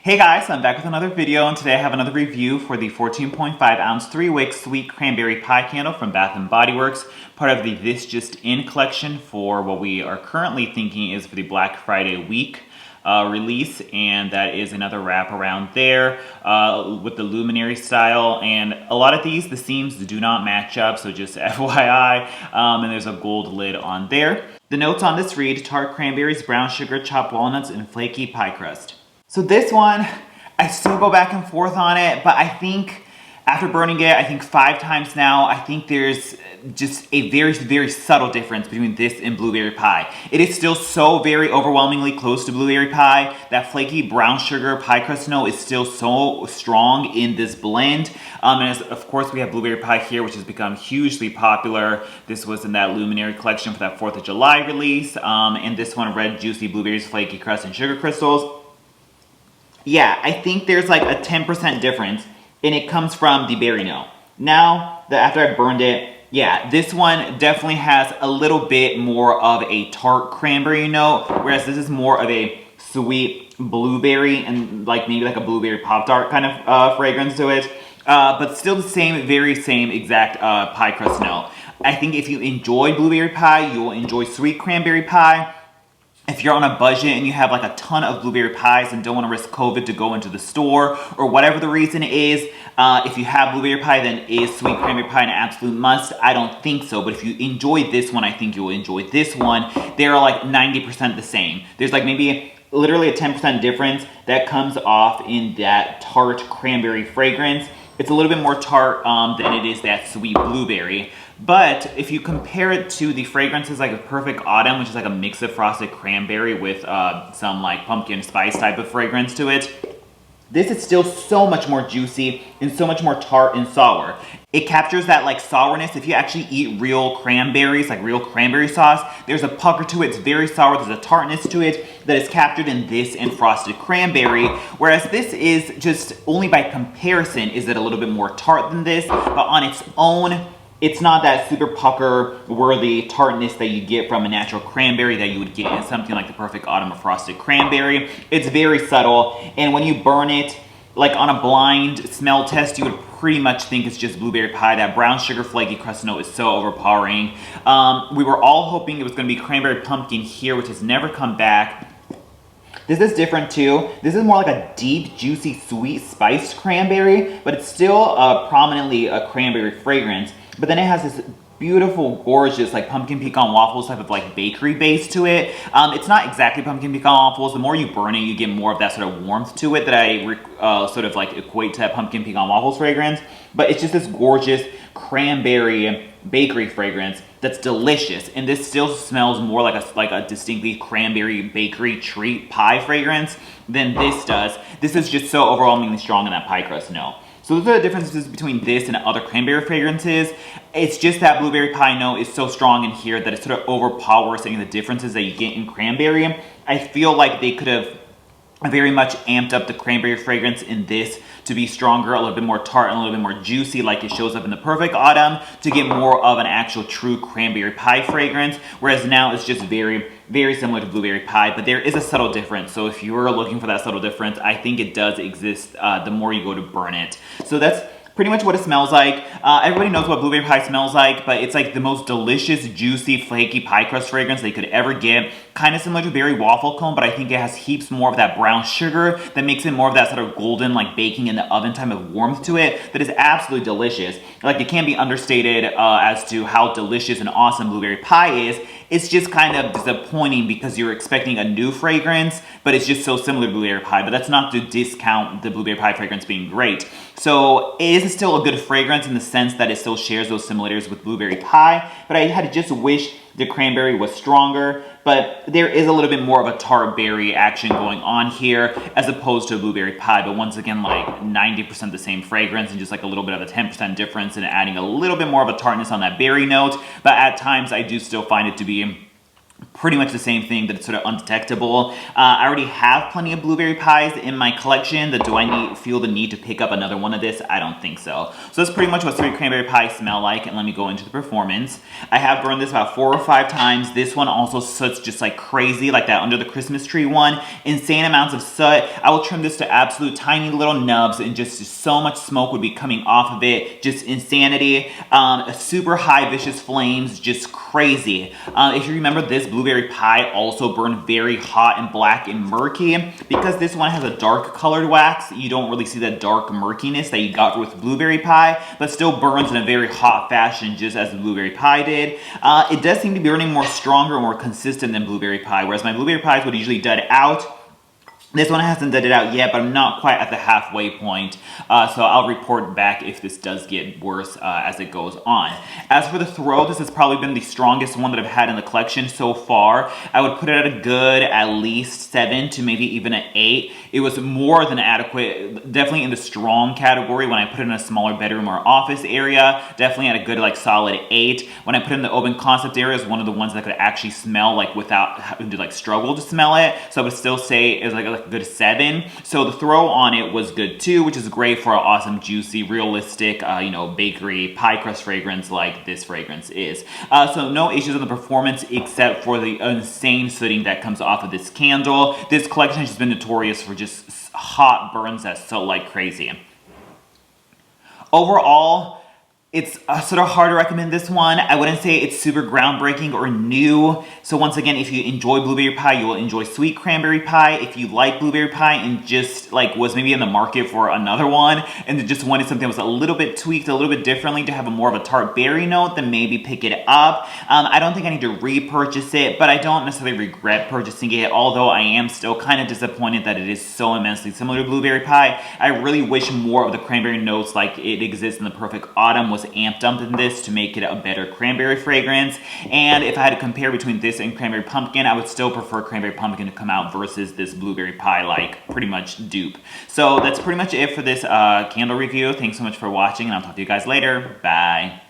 Hey guys, I'm back with another video, and today I have another review for the 14.5 ounce 3-wick Sweet Cranberry Pie candle from Bath & Body Works, part of the This Just In collection for what we are currently thinking is for the Black Friday week release, and that is another wrap around there with the luminary style. And a lot of these, the seams do not match up, so just FYI, and there's a gold lid on there. The notes on this read: tart cranberries, brown sugar, chopped walnuts, and flaky pie crust. So this one, I still go back and forth on it, but I think after burning it, I think 5 times now, I think there's just a very, very subtle difference between this and blueberry pie. It is still so very overwhelmingly close to blueberry pie. That flaky brown sugar pie crust note is still so strong in this blend. And of course, we have blueberry pie here, which has become hugely popular. This was in that luminary collection for that 4th of July release. And this one, red juicy blueberries, flaky crust, and sugar crystals. Yeah, I think there's like a 10% difference, and it comes from the berry note. Now, after I burned it, yeah, this one definitely has a little bit more of a tart cranberry note, whereas this is more of a sweet blueberry and like maybe like a blueberry Pop-Tart kind of fragrance to it. But still the same, very same exact pie crust note. I think if you enjoy blueberry pie, you'll enjoy sweet cranberry pie. If you're on a budget and you have like a ton of blueberry pies and don't want to risk COVID to go into the store or whatever the reason is, if you have blueberry pie, then is sweet cranberry pie an absolute must? I don't think so, but if you enjoy this one, I think you'll enjoy this one. They're like 90% the same. There's like maybe literally a 10% difference that comes off in that tart cranberry fragrance. It's a little bit more tart than it is that sweet blueberry. But if you compare it to the fragrances like a Perfect Autumn, which is like a mix of frosted cranberry with some like pumpkin spice type of fragrance to it, this is still so much more juicy and so much more tart and sour. It captures that like sourness. If you actually eat real cranberries, like real cranberry sauce, there's a pucker to it. It's very sour. There's a tartness to it that is captured in this and frosted cranberry. Whereas this is just, only by comparison, is it a little bit more tart than this, but on its own, it's not that super pucker-worthy tartness that you get from a natural cranberry that you would get in something like the Perfect Autumn or Frosted Cranberry. It's very subtle, and when you burn it, like on a blind smell test, you would pretty much think it's just blueberry pie. That brown sugar flaky crust note is so overpowering. We were all hoping it was going to be cranberry pumpkin here, which has never come back. This is different too. This is more like a deep, juicy, sweet, spiced cranberry, but it's still prominently a cranberry fragrance. But then it has this beautiful, gorgeous, like pumpkin pecan waffles type of like bakery base to it. It's not exactly pumpkin pecan waffles. The more you burn it, you get more of that sort of warmth to it that I sort of like equate to that pumpkin pecan waffles fragrance. But it's just this gorgeous cranberry bakery fragrance that's delicious, and this still smells more like a distinctly cranberry bakery treat pie fragrance than this does. This is just so overwhelmingly strong in that pie crust note. So those are the differences between this and other cranberry fragrances. It's just that blueberry pie note is so strong in here that it sort of overpowers any of the differences that you get in cranberry. I feel like they could have very much amped up the cranberry fragrance in this to be stronger, a little bit more tart, and a little bit more juicy like it shows up in the Perfect Autumn, to get more of an actual true cranberry pie fragrance, whereas now it's just very, very similar to blueberry pie, but there is a subtle difference. So if you're looking for that subtle difference, I think it does exist the more you go to burn it. So that's pretty much what it smells like. Everybody knows what blueberry pie smells like, but it's like the most delicious, juicy, flaky pie crust fragrance they could ever get. Kind of similar to berry waffle cone, but I think it has heaps more of that brown sugar that makes it more of that sort of golden, like baking in the oven type of warmth to it that is absolutely delicious. Like, it can't be understated as to how delicious and awesome blueberry pie is. It's just kind of disappointing because you're expecting a new fragrance, but it's just so similar to blueberry pie. But that's not to discount the blueberry pie fragrance being great. So it is still a good fragrance in the sense that it still shares those similarities with blueberry pie, but I had just wished the cranberry was stronger, but there is a little bit more of a tart berry action going on here as opposed to a blueberry pie. But once again, like 90% the same fragrance and just like a little bit of a 10% difference and adding a little bit more of a tartness on that berry note. But at times I do still find it to be pretty much the same thing, that it's sort of undetectable. I already have plenty of blueberry pies in my collection. That do I feel the need to pick up another one of this? I don't think so. So that's pretty much what sweet cranberry pie smell like, and let me go into the performance. I have burned this about 4 or 5 times. This one also soots just like crazy, like that under the Christmas tree one. Insane amounts of soot. I will trim this to absolute tiny little nubs, and just so much smoke would be coming off of it. Just insanity. Super high vicious flames, just crazy. If you remember, this blueberry pie also burned very hot and black and murky. Because this one has a dark colored wax, you don't really see that dark murkiness that you got with blueberry pie, but still burns in a very hot fashion, just as the blueberry pie did. It does seem to be burning more stronger, more consistent than blueberry pie, whereas my blueberry pies would usually dud out. This one hasn't deaded out yet, but I'm not quite at the halfway point, so I'll report back if this does get worse as it goes on. As for the throw, this has probably been the strongest one that I've had in the collection so far. I would put it at a good at least 7 to maybe even an 8. It was more than adequate, definitely in the strong category when I put it in a smaller bedroom or office area. Definitely at a good like solid 8. When I put it in the open concept area, it's one of the ones that could actually smell like without having to like struggle to smell it. So I would still say it's like a good 7. So the throw on it was good too, which is great for an awesome, juicy, realistic, you know, bakery pie crust fragrance like this fragrance is. So no issues on the performance except for the insane sooting that comes off of this candle. This collection has just been notorious for just hot burns that soot like crazy. Overall, it's sort of hard to recommend this one. I wouldn't say it's super groundbreaking or new. So once again, if you enjoy blueberry pie, you will enjoy sweet cranberry pie. If you like blueberry pie and just like was maybe in the market for another one and just wanted something that was a little bit tweaked, a little bit differently to have a more of a tart berry note, then maybe pick it up. I don't think I need to repurchase it, but I don't necessarily regret purchasing it, although I am still kind of disappointed that it is so immensely similar to blueberry pie. I really wish more of the cranberry notes like it exists in the Perfect Autumn was amped up in this to make it a better cranberry fragrance. And if I had to compare between this and cranberry pumpkin, I would still prefer cranberry pumpkin to come out versus this blueberry pie like pretty much dupe. So that's pretty much it for this candle review. Thanks so much for watching, and I'll talk to you guys later. Bye.